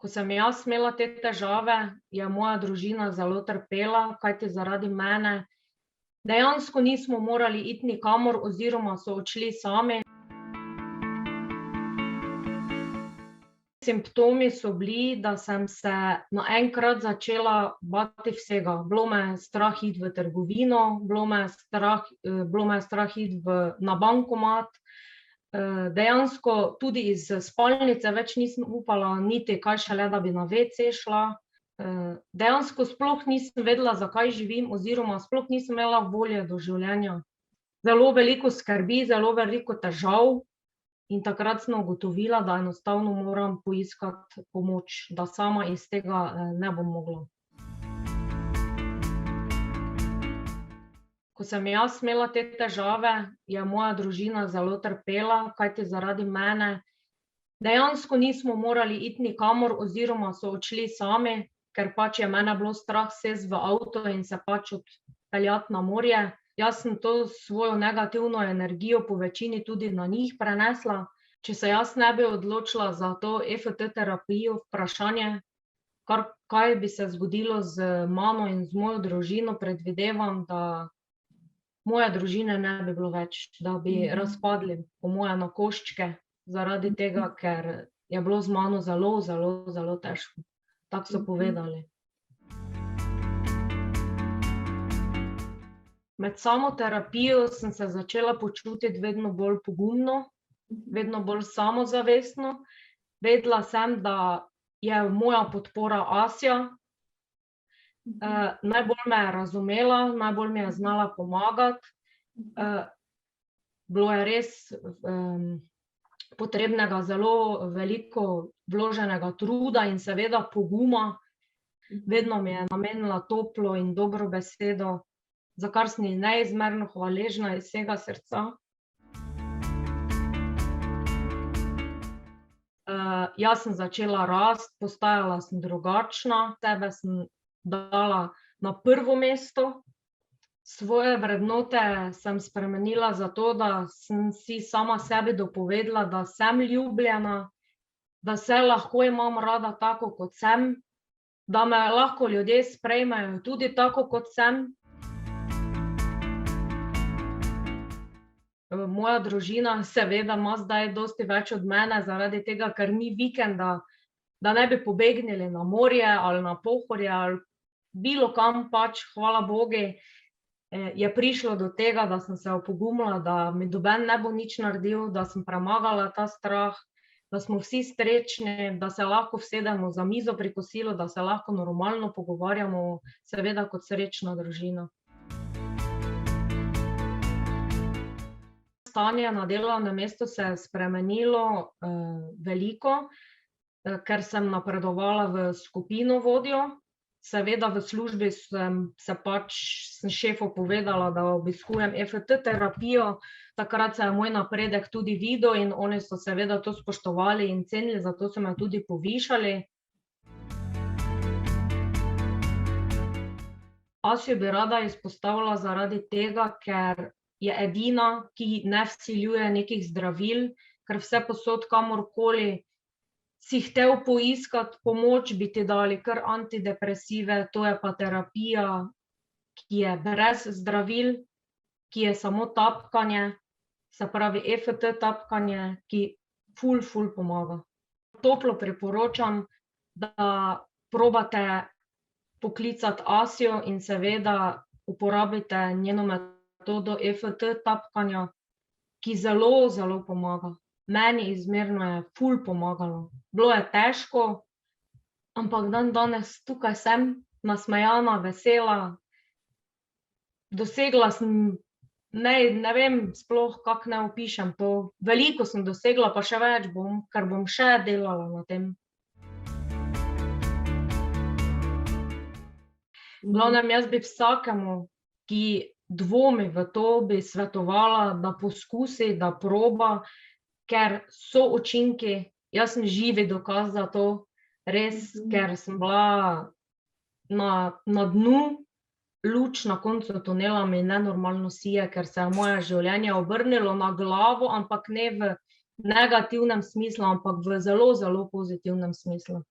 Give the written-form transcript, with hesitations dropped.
Ko sem jaz imela te težave, je moja družina zelo trpela, kajti zaradi mene dejansko nismo morali iti nikamor oziroma so odšli sami. Simptomi so bili, da sem se naenkrat začela bati vsega. Bilo me je strah iti v trgovino, bilo me je strah iti na bankomat. Dejansko tudi iz spalnice več nisem upala niti, kaj šele, da bi na WC šla. Dejansko sploh nisem vedela, zakaj živim, oziroma sploh nisem imela volje do življenja. Zelo veliko skrbi, zelo veliko težav. In takrat sem ugotovila, da enostavno moram poiskati pomoč, da sama iz tega ne bom mogla. Ko sem jaz imela te težave, je moja družina zelo trpela, kajti zaradi mene dejansko nismo morali iti nikamor oziroma so odšli sami, ker pač je mene bilo strah sesti v avto in se pač odpeljati na morje. Jaz sem to svojo negativno energijo po večini tudi na njih prenesla. Če se jaz ne bi odločila za to EFT terapijo, vprašanje, kaj bi se zgodilo z mano in z mojo družino, predvidevam, da moje družine ne bi bilo več, da bi razpadli po moje na koščke, zaradi tega, ker je bilo z mano zelo, zelo, zelo težko. Tako so povedali. Med samo terapijo sem se začela počutiti vedno bolj pogumno, vedno bolj samozavestno. Vedela sem, da je moja podpora Asja. Najbolj me je razumela, najbolj mi je znala pomagati. Bilo je res potrebnega zelo veliko vloženega truda in seveda poguma. Vedno mi je namenila toplo in dobro besedo, za kar sem ji neizmerno hvaležna iz vsega srca. Jaz sem začela rasti, postajala sem drugačna, sebe sem dala na prvo mesto. Svoje vrednote sem spremenila zato, da sem si sama sebi dopovedala, da sem ljubljena, da se lahko imam rada tako, kot sem, da me lahko ljudje sprejmejo tudi tako, kot sem. Moja družina seveda ima zdaj dosti več od mene, zaradi tega, ker ni vikenda, da ne bi pobegnili na morje ali na Pohorje ali bilo kam pač, hvala bogu, je prišlo do tega, da sem se opogumila, da mi noben ne bo nič naredil, da sem premagala ta strah, da smo vsi srečni, da se lahko usedemo za mizo pri kosilu, da se lahko normalno pogovarjamo, seveda kot srečna družina. Stanje na delovnem mestu se je spremenilo veliko, ker sem napredovala v skupino vodjo. Seveda v službi sem šefu povedala, da obiskujem EFT terapijo. Takrat se je moj napredek tudi videl in oni so seveda to spoštovali in cenili, zato so me tudi povišali. Asjo bi rada izpostavila zaradi tega, ker je edina, ki ne vsiljuje nekih zdravil, ker vsepovsod, kamorkoli si hotel poiskati pomoč, bi ti dali kar antidepresive, to je pa terapija, ki je brez zdravil, ki je samo tapkanje, se pravi EFT tapkanje, ki ful pomaga. Toplo priporočam, da probate poklicati Asjo in seveda uporabite njeno metodo EFT tapkanja, ki zelo, zelo pomaga. Meni izmerno je ful pomagalo. Bilo je težko, ampak danes tukaj sem, nasmejana, vesela. Dosegla sem, ne vem sploh, kako naj opišem to. Veliko sem dosegla, pa še več bom, ker bom še delala na tem. V glavnem, jaz bi vsakemu, ki dvomi v to, bi svetovala, da poskusi, da proba, ker so učinki, jaz sem živi dokaz za to, res, ker sem bila na dnu, luč na koncu tunela mi nenormalno sije, ker se je moje življenje obrnilo na glavo, ampak ne v negativnem smislu, ampak v zelo, zelo pozitivnem smislu.